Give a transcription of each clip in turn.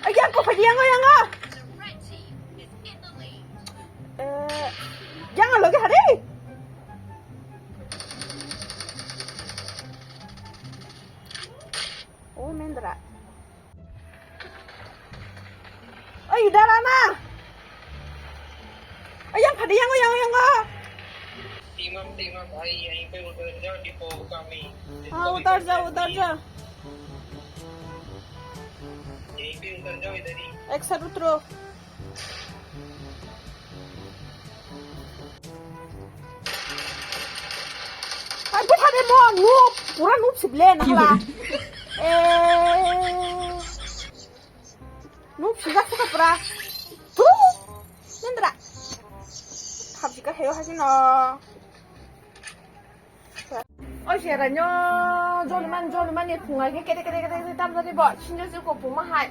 Yang kau pergi yang ah. Jangan lagi hari. Oh, Mendra. Ơi, Darana. Yang pergi yang ah. Team भाई यहीं पे उतर जाओ डिपो कामी हाँ उतर जा यहीं पे उतर जाओ इधर ही एक साथ उतरो अरे बैठा दे मो नूब पूरा नूब सिबले नहला नूब सिगा सिगा पूरा तू नंदरा खाब सिगा हेयो हासिनो 어제라뇨 졸리만 풍하게 깨대깨대 담다리 뭐 신경쓰고 보마하이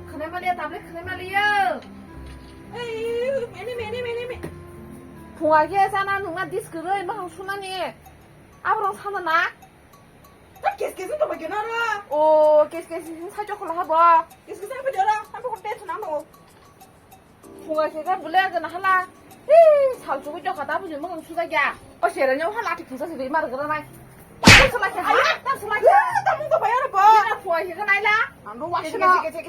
그네 말이야 담래 그네 말이야 에이 매니 풍하게 하잖아 누가 디스크를 막 순하니 아브랑 사나나 딱 계속 또 밖에 나라 오 계속 살짝 걸라 하봐 계속 살짝 저라 한번 걸 때도 나노 풍하게가 물레야잖아 할라 살 주고 저 가다 보지 뭐 수다야 어제라뇨 할라 기사 소리 말을 그러나 Selagi ayah, selagi. Kamu tuh bayar apa? Ini puai ke naila. Anu wasna. Cek.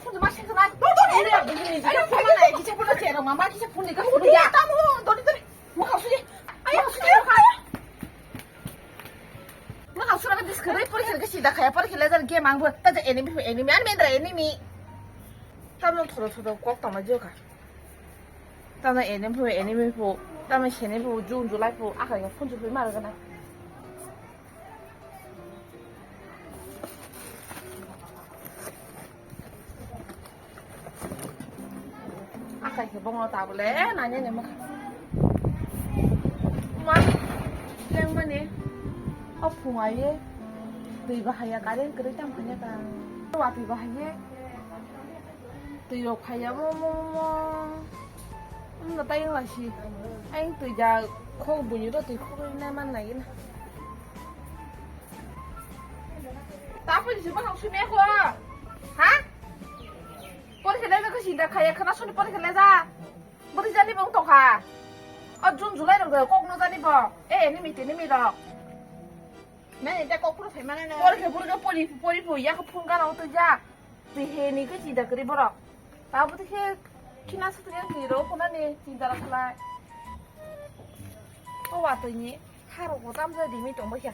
Sudah masih ke naila. Tuh ini begini. Ada puai naik. Kita pun ada cerita mama. Kita pun nikah. Udah kamu. Tadi. Mau kau sih? Ayah sudah kaya. Mau kau sudah diskret. Pergi kerja sih. Dah kaya pergi lezer game anggu. Tadi enemy. An mendra enemy. Kamu thoro kok tamu juga. Tamu enemy pu. Tamu sini pu. June July pu. Akhirnya pun juga marah kan. Cái bông tàu lẽ này nha mà đang mà nè ốc phù ngoài ấy tùy vào hay cái đến cái trăm cái ta qua tùy vào hay tùy vào hay nó tay là gì anh tùy giờ khô bùn như đó tùy khô nam ăn này nè tao phải chỉ bắt học suy mẹ khoa hả পরীক্ষা লেজা কইছি দা খাইয়া খানা শুনি পরীক্ষা লেজা বড়ি জানি বং তখা জুন জুলাই রং কক ন জানি ব এনিমি রক মানে এটা কক পুরো ফেমানে না পরীক্ষা পরি ইয়া কো ফুন গানাও তো যা তুই হে নি কই চিন্তা করি বড় তাও বতে হে কিনা সুতে নি রো কোনা নি চিন্তা রাখলা ও ওয়া তুই নি হারো গো তাম যে দিমি তং বইয়া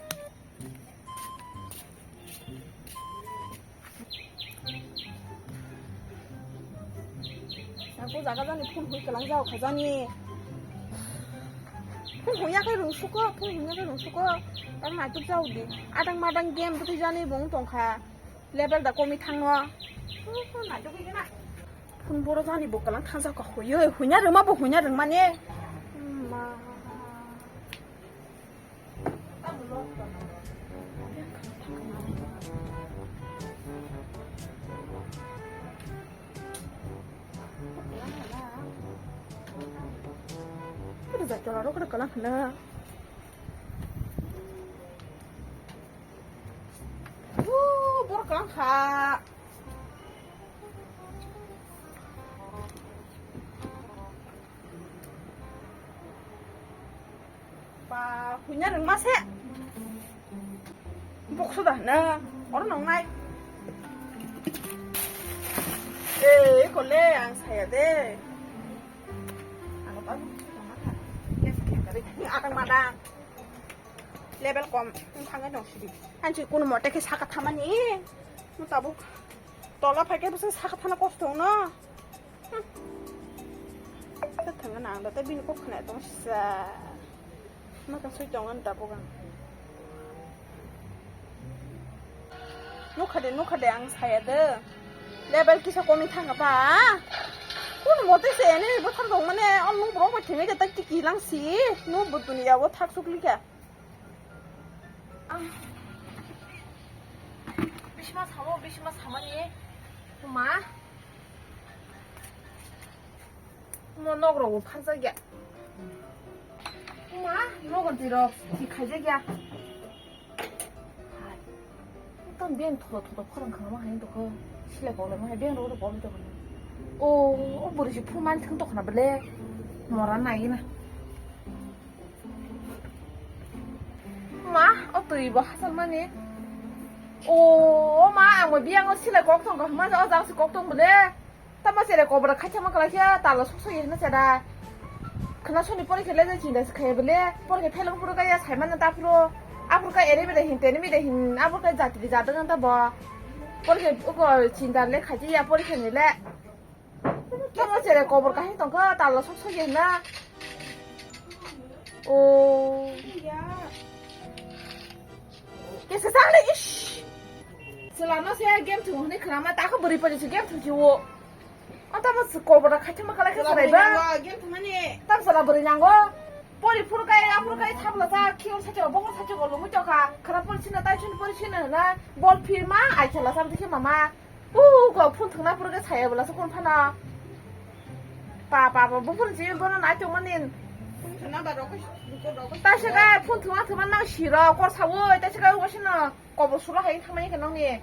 cô giá cái này phun hủy cái láng rau khả ra nhỉ phun hủy cái rừng súc á đang mãi chút rau đi đang mà đang game tôi ra này bông tông khả level đã có mi thăng hoa nãy chút cái này phun bố ra này bộ cái láng thang rau cả hủy nhá rừng mà bộ hủy nhá rừng mà nhỉ mà Udah jalan lo udah kalah kena. Baru kalah kak. Pak punya rumah sih. Bok sudah nah orang nong naik. Kole yang saya deh. Anggap aja. 아까 마당 레벨 껌 상관 없이 한 지구는 뭐 어떻게 사과 타마니 뭐 따보 dollar 팔게 무슨 사과 타나 거스도나 같은 건 안다 때비니 꼭 그네 동시사 막가 설정은 따보가 녹화대 양 사야 돼 레벨 기사 껌이 탄가 봐 Kung mo te se ne bo thar dong mane on nu bro ko theme ke tak ki lang si nu bo dunia wo thak sukli ka bishma samani ma mo nogro wo phansa ge ma nogon tiro ki khaje ge 땀 bien 더더 커랑 그나마 하는데 그 실내 보려면 해 bien 로도 보면 되거든. 오, 뭐지 풀만 튼도 하나 볼래? 뭐라 나이나. 마, 어떻게 이거 하산만이? 오, 마, 뭐 비양어 실내 걱정 거 맞아, 어장스 걱정 볼래? 땀마 실내 거보다 같이 먹으라 해. 달러 속속이 했나 제다. 그나 손이 뿌리게 레저 진데스 카이블레 뿌리게 텔롱 뿌리가 잘 맞는다 앞으로 아프리카 에레미데 힘 때리미데 힘 아프리카 자들이 자등한다 뭐 뿌리게 그거 진달래 가지야 뿌리게 내래 땀마세레 거버가 했던 거 달러 속속이 했나 오 이 세상에 이씨 selama game tuh kenapa tak beri pada game tuh jiwo Antara sekolah kaca makalah kesarai ba. game kemana? Tam salah berenyanggo. Poli purkai tabla sa kion saja bongol saja kalau mu joka. Karena poli sini tai sini na bol firma aja lah sama dikit mama. Kau pun tengah purkai saya belas pun pana. Pa pun sih pun na cuma nin. Kenapa rokok? Tapi sekarang pun tengah nang siro kau sawo. Tapi sekarang kau sini kau bersuara hari kemana kenang ni?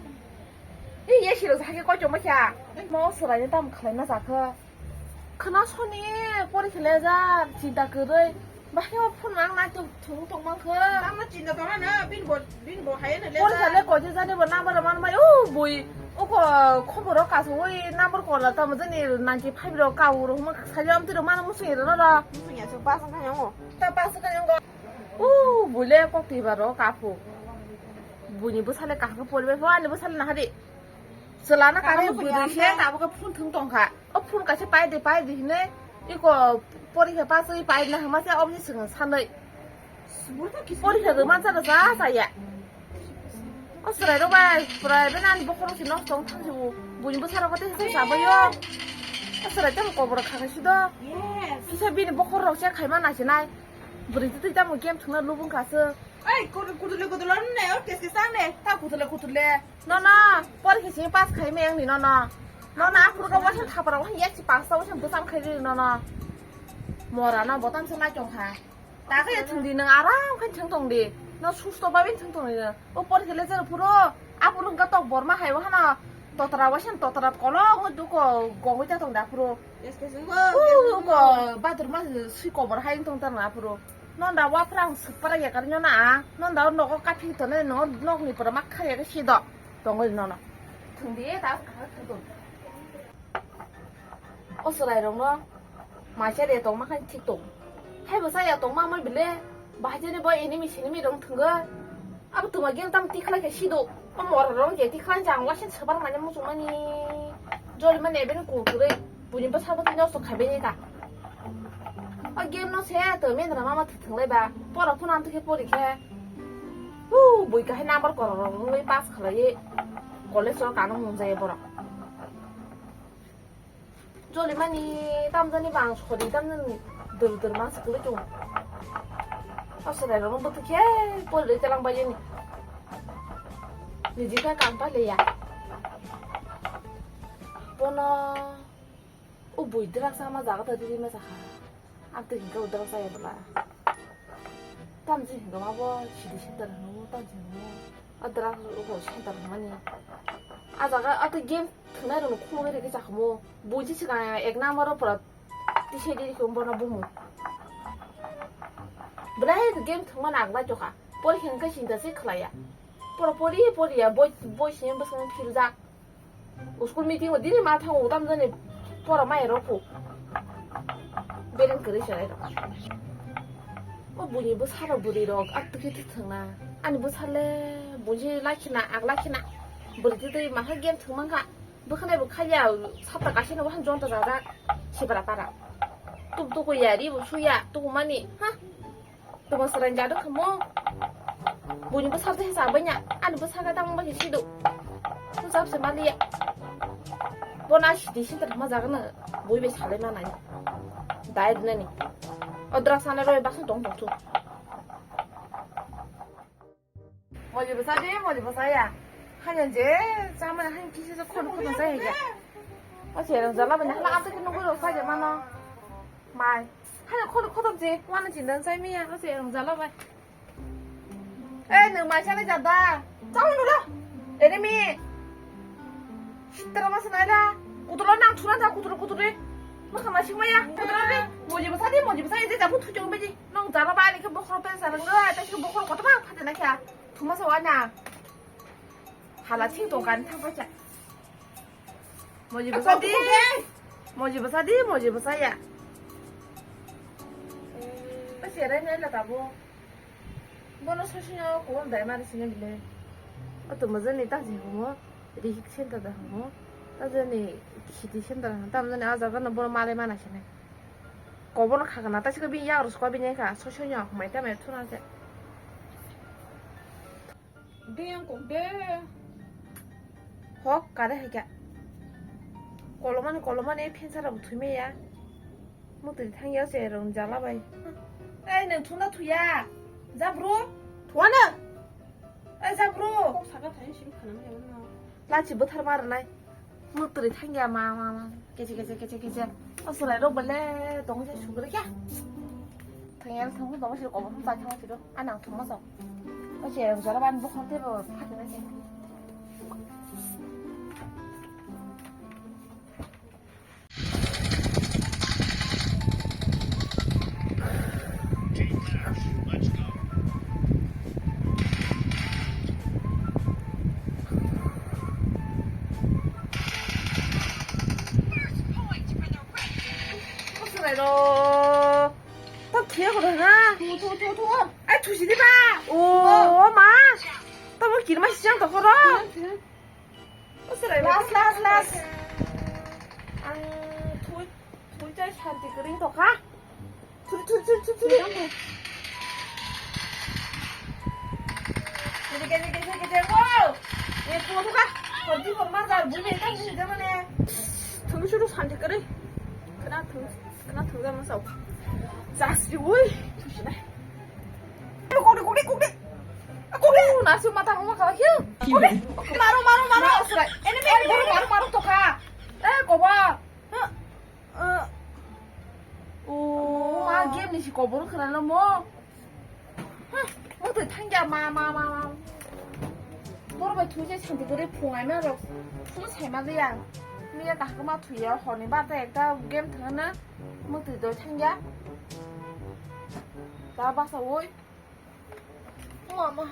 이 예시로 자기 거 좀 먹자. 뭐 쓰라니 담 칼나 자크. 그나 손이 꼬리 길래자 진짜 그래. 마혀 푼랑 나좀 퉁퉁만 그. Lama cinta orang na bin bo hai na 꼬리 잘래 거지 자네 뭐 나버라 만마 요 뭐이 오고 코버로 가서 왜 나버 거라 담 전에 난지 파비로 가우로 뭐 살려 들어 많은 무슨 일어나라. musuh ya coba sang kan yang 딱 봤을 거는 거. 오 몰래 꼭 뒤바로 가고. bunyi besar le kah ke pol be fa le besar na hadi selana kare budhe ta ba phun thung tong kha phun ka che pai de ne iko pori ke pa sui pai na ma se ob ni sing san nei pori ke de man sa da sa ya osrai do ba prai be nan bo khoro si no tong thang ju bunyi besar ko te sa ba yo osrai tam ko bor kha ka shi do yes ki sa bi ni bo khoro se khai ma na shi nai buri ti ta mo game thung na lubung ka se ai kudu ne or kes sang ne ta kutule no por que sin pas khai meng ni no apur ka wasan thapara wa ye chi pas sa wasan busam khai ri no mora na botan se ma chong kha ta ka thung di nang aram khan chang tong di no su sto ba bin chang tong ni o por que le zer puro apur ka tok bor ma hai wa na totara wasan totara kolo du ko gong ta tong da puro yes kes ko badur ma si ko bor hai tong ta na puro non da wa prang super ya karnya na non da no ko ka thi to ne no ni para mak kha ya ka si do dong no thung di ta ka ka to o srai rong no ma che de tong ma khan thi tong hai ba sa ya tong ma ma bi le ba je ne boy ini mi sini mi dong thung ga ab tu ma gen tam ti khala ka si do o mo rong je ti khan jang wa sin chbar ma ne mu su ma ni jol ma ne be ko ku re bu ni ba sa ba ti no so kha be ni ta game nó sẽ từ miền Nam mà thường lấy bà, bỏ ra phun ăn thức bỏ đi khe, buổi cái nam bắt còn rồi mới pass khởi vậy, còn lấy số cả nó muốn dây bỏ ra, rồi thì mày tam dân đi vàng cho đi tam dân từ mà sẽ cứ lấy chung, sau này nó bắt thức khe, bỏ lấy cho lăng bao nhiêu nè, chỉ cái càng phải lấy à, bỏ nó, buổi trưa sáng mà giá cái thời điểm mà sao 아무튼 이거 어디로 써야 몰라. 땀지 이거 봐봐. 지도 신다는 거 땀지 뭐. 어디라 그거 신다는 거니. 아자가 아또 게임 등나르는 코너 이렇게 자꾸 뭐 뭐지 시간에 액나마로 벌어 디셰디 공부나 보면. 브라이 게임 등만 악나 줘가. 볼 현가 신다 시클라야. 보리야 뭐 신경 무슨 필요자. 스쿨 미팅 어디니 마 타고 오담 전에 보라 마이 놓고. बेरें करे चले रो ओ बुनी बो सारा बुरी रो अत के थंगना आनि बो साले बुजी लाखिना आग लाखिना बुरी दे मा हा गेम थंमांगा बखनाय बो खालिया साता गासिनो हान जंता जाजा सिबरा पारा तो को यारी बो सुया तो मानि हा तो बो सरान जादो खमो बुनी बो साबे हिसाबैnya आनि बो सागा दां बा सिदो तो जाबसे मालिया बोना सिदि सिन्तर मा जागनो बयबे साले मानाय 다이 드네니 어드라 산에로 해봐서 동동투 뭐지 보사야 한현재 잠은 한 기시서 코는 사야지 어제는 잘라면 하나 안 되는 거로 사자 마나 마이 하나 코든지 와는 진단 삶이야 어제는 잘라봐 에 능마 샤네 잡다 짜오르라 에네미 시들어 마서 나이라 구들어 낭 투란다 구들어 뭐가마 식마야 구들어리 뭐지부 사디 이제 잡고 투정 베지 넌 잡아봐 니그 뭐커로 뺀 사는 거 다시 뭐커로 거도막 파잖아 캬 두마서 와냐 하라 팅동간 탕보자 뭐지부 사디 뭐지부 사야 Pasirnya lah tabu, bono sosinya kau dari mana sih ni? Atau macam ni tak sih kamu, rihik center dah kamu, tak ni kiti center, tak macam ni azar kan bono malam mana sih ni? Kau bono kagak nata sih kebi ya harus kau bini kah sosinya aku macam itu nanti. Dia yang kok deh. Hok kada hika. Kalau mana pensar abu tu me ya, mungkin tanya sih orang jalan bay. Eh, neng tuna tu ya, zabro, Tuana. zabro. 꼭 사가 다니시면 가는 게 없나? 라치 못할 말은 아이 묵들이 탕야 마마마 깨지 어서라 로벌레 동생 죽으려야 당연히 성분 너무 싫고 뭐 다 참아지로 안랑 통마서 어제 저라 반복 컨텐츠 파기는 해 này rồi tao thiếu rồi ha thua. ai chú gì đi ba ồ má tao mới kỹ mà xem tao có đó ôi sao lại last ăn thui chơi chăn thì cứ đánh tao ha thui cái wow 얘 또 누가 어디 엄마 잘 물에 당기지 때문에 등수로 산지 그래. 그나 들어가면서 자스 오이 조심해 고리 나스 마타 엄마 가 휴 고리 마루 쓰라 에네미 고리 마루 또 가. 에 거봐 오 아 게임 니시 거보로 그러나 뭐 뭐들 탕자 마마마 뭐라 두제 산데 그래 봉하면 좀 잘만이야 미야 다 그만 투여 허니 바다에다 게임 타나 뭐 들도 탕자 나 봐서 오이 어머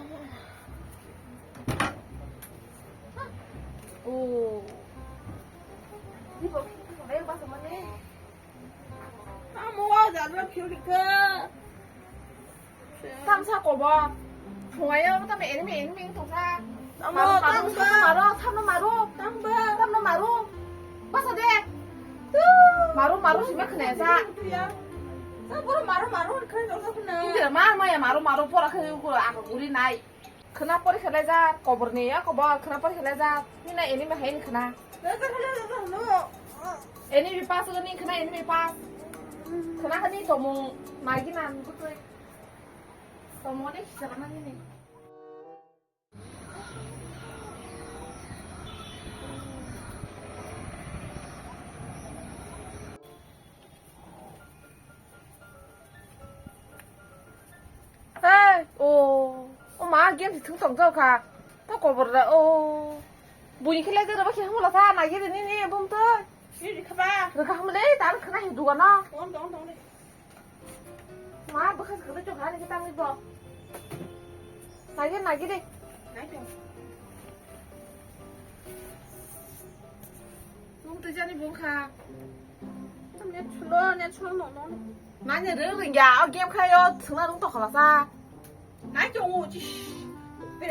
오 이거 내가 봐서 뭐네 아 뭐가 잘라 피우니까. 삼사 거봐 봉하여 그다음에 에니미 동사 어머, 삼로 마루 봐서 돼 마루 심해 그네사 나 뭐라 말어 그래 너가 그나. 이제 마야 마루 보라 그거 아까 우리 나이 그나 버리 그래자 거버니야 거봐 그나 버리 그래자 니나 에니미 해니 그나 내가 그래 너. 에니미 파스 그니 그나 에니미 파스 그나 그니 도모 마기난 그거 도모네 기사라나니 에, 엄마 게임 등성 저가 또 거버라 뭐니 클레 저렇게 하물라 사 나게 되니 봄도 이리 가봐. 그렇게 하면 돼 나는 그나 해 두거나 동. 마 버커 그래 좀 가는 게 땅이 뭐 나게 돼 나이도. 봄 되자니 봄카 내 출러 너. 많이 르는야 게임 카요 등나동 또 걸어사 나이도 오지.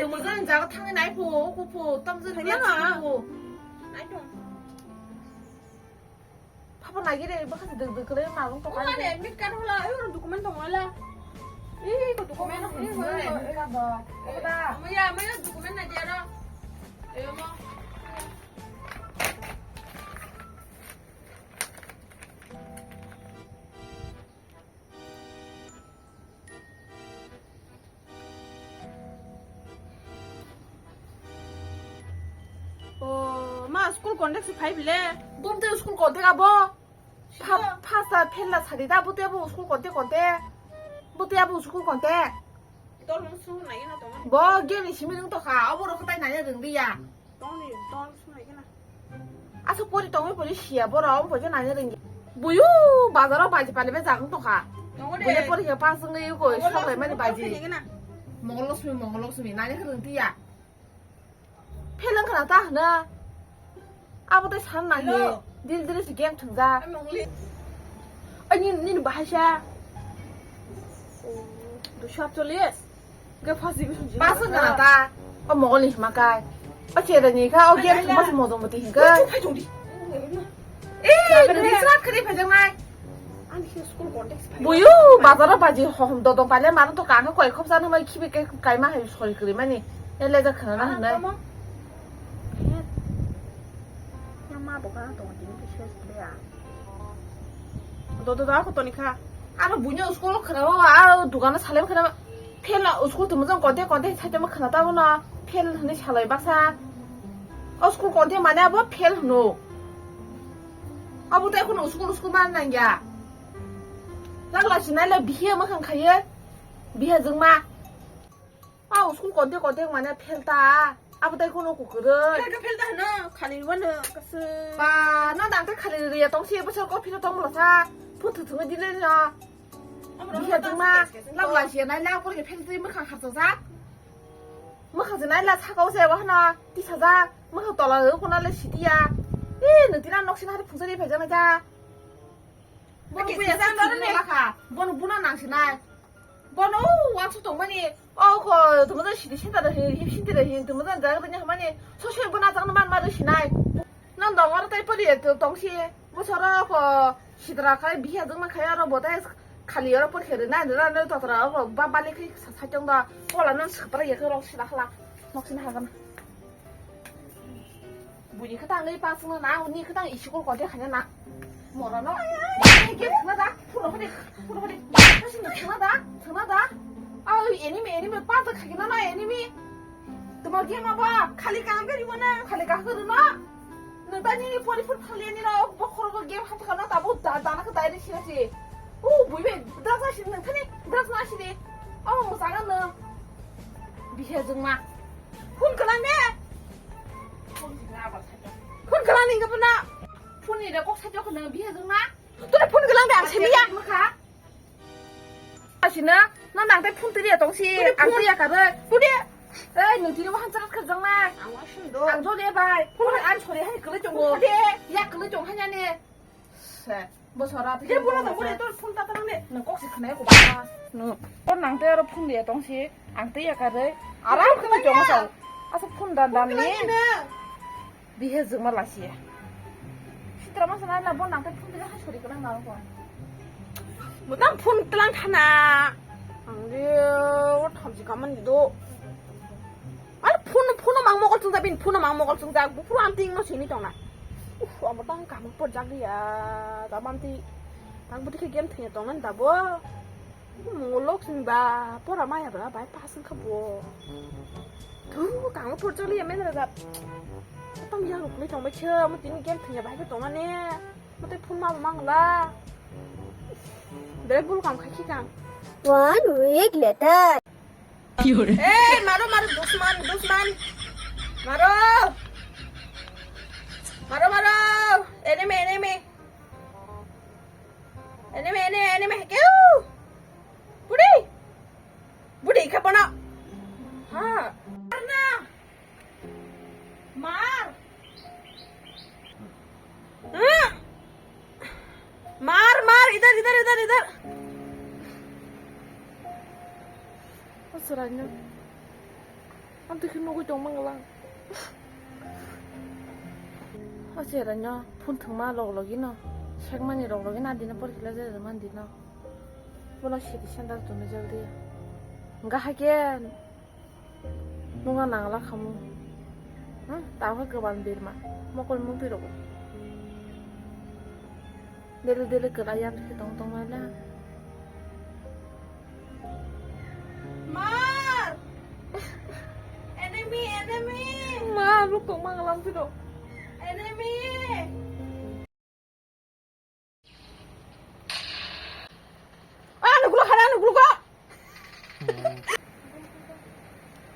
무슨 자가 탕에 나이포 고포 땀즈 내고 나이도. 파파 나기래 버커 너 그래 마동 또 가는 내 밑간 올라. 이거 도쿠멘트 올라. 이거 도쿠멘트 이거 뭐 이거다 뭐야 도쿠멘트 나지라. 이거 뭐. 마 스쿨 컨택스 파이블레. 봄때 스쿨 건대가 뭐 파사 펠라 사리다 부대부 스쿨 건대 부대부 스쿨 건대 떨면 수 나이나 동안. 뭐 게임이 심해는 또 가. 어버로 그따위 나냐 등디야. 똥이 똥 숨어 있구나. 아서 꼬리 똥이 꼬리 시야 보라 보지 나는 게 뭐요 바다로 바지 빨리 배 작은 또가 근데 꼬리 혀 빠승 거 이거 수학을 많이 바지 먹을록수미 나니 그런 뒤야 펠랑 하나다 나 아버지 산 나니 니들이 게임 등자 아니 니는 바샤 너 수업 졸리에 그 파스기 손지 빠승 하나다 먹을리 마kai 어째다 니가 게임 등바서 뭐도 못해 hinga Ini surat kerja pajangan. Buyu, bazar apa sih? Hom dodong paling mana tuh kan? Kau ikut sana mau kibi kayak mah harus kali kali mana? Yang lezat kena hendak. Nama bukan tuh jadi kisah dia. Dodo aku tuh nikah. Anu bunyi sekolah kenapa? Dugaan salam kenapa? Pel sekolah tuh macam konten saja mah kenapa tahu na? Pel hendak salai baksa. Sekolah konten mana apa? Pel no. 아버지 그는 우스고 만난 야 나가 지날래 비해 막한 가예 비해 정말 아 우스고 건데 만에 펠다 아버지 그는 고그를 펠다 하나 칼리와는 가스. 나 나한테 칼리야 동시에 붙여 필요 동물사 포트 등을 지내냐 비해 정말 나가 지날래 그렇게 펠들이 막한 가서사 막한 지날래 차가우세요 하나 뒤사자 막한 떨어져 그날래 시디야 nantinan nok sinari phungsari phejana ja bono buya san dorne laka bono buna nang sinai bono wansu tongmani ko tumudan shidi shinda da hipshindi da hin tumudan jaga da hamani social buna jangna man ma da sinai nan dong ar tai pari to tongsi bosara ko shidra kai biha jangma khaya ro bodai khali ro por khere na na na to tra ro ba bali kai sa jang da wala nan skhpara ye ro sida hala nok sin hagan bunyi ketang lagi pasang na, bunyi ketang isi kol kode hanya na, moral no, ini kena dah, pulau kode, masih kena dah, ini pasang kaki na ini, tempat dia apa, kali kangker di mana, kali kangker na, nanti ini pori kali ini na, pokok game hati kana tabu, dana kita ini sih, buibe, drasa sih, nanti drasa sih deh, musangan na, bisa jengma, pun kelamnya. 폰 그라는 거 보나? 폰이래 꼭 사줘 그냥 비해주나? 또래 폰 그라는 안 재미야? 뭐가? 아시나? 나 나한테 폰 들이야 동시 안 들이야 가를 뿌리 에이 너 뒤로 한 자락 그정나 안 와신도 안 소리해봐 폰을 안 소리하니 그래 좀 그래 야 그래 좀 하냐니 뭐 서라 그래 보라도 그래 또폰 따따랑네 너 꼭지 그네고 봐 너 나한테로 폰 들이야 동시 안 들이야 가를 알아 그래 좀 하자 아서 폰 단단히 bihe zuma lasi sitra masana la bon nang ta phun de ha chori kana na ko mutam phun tlang thana angre o thamji kaman do ar phun mang mogol chung bin phun mang mogol chung bu phu am ting no sini tong na am tang kam por jag ya ta man ti tang bu ti game thia tong nan da bo ngolok sing ba por ama ya ba bai pa sing khabo thu kam por choli men raต้องยาลูกไม่ต้องไปเชื่อมันตีนเกมถึงอย่าไปให้ตัวมันเนี่ยมันได้พูดมาบ้างละเดี๋ยวบุรุษกำใครขี้กัง 1 week later. Hey, maro dusman maro enemy kêu budi kapana ha karna मार इधर Masalahnya nanti nunggu dong manglang masalahnya pun thengma log ina sekmani log ina dina por kila je zaman dina bola shidi shandar tume jaldi enggak hagen nunga nangla kamu tahu keban birma mokol mu biro dele kerayam ki tong mana Mar enemy ma lu kok manglang biro enemy anu gulu kok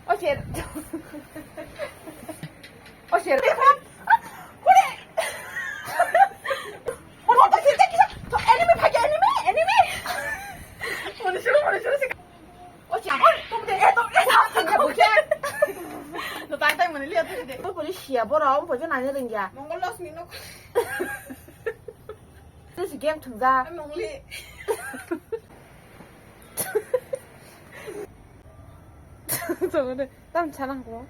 oh shit 写的ครับกูดิ我到现在给他anime拍anime 我的手是我讲话都不对哎都哎不见너 딸 때문에 리아 되는데. 我不是写不着我不就拿人家 몽골로 스미노. 这是 game 存在 몽골리. 怎么的那么强了我